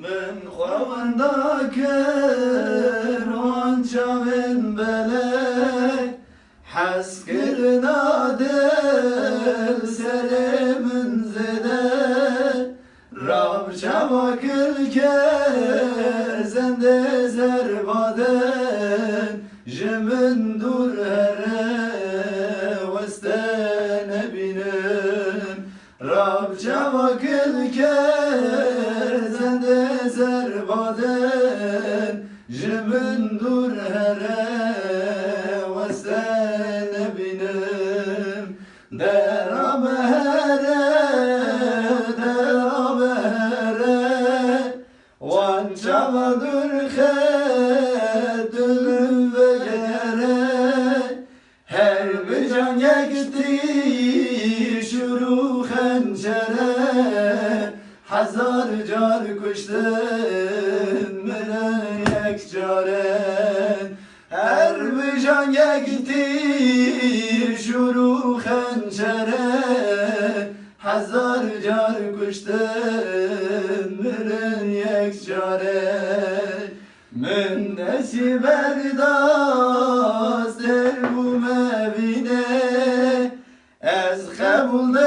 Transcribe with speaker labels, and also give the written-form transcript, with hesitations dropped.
Speaker 1: من خوانده کران چاوین بلک حس کرنا دل سر من زده راب چواکل که زنده زربادن جمن دور هره وسته نبینن راب چواکل که زنده زربادن جمن دور هره وسته نبینن درام هره درام هره وان چوا دور خدلم و گره her bir can yekti şuru xençere hazar car kuştun menen yek caren her bir can yekti şuru xençere hazar car kuştun menen yek caren من نسی برداست در بو مبینه از قبول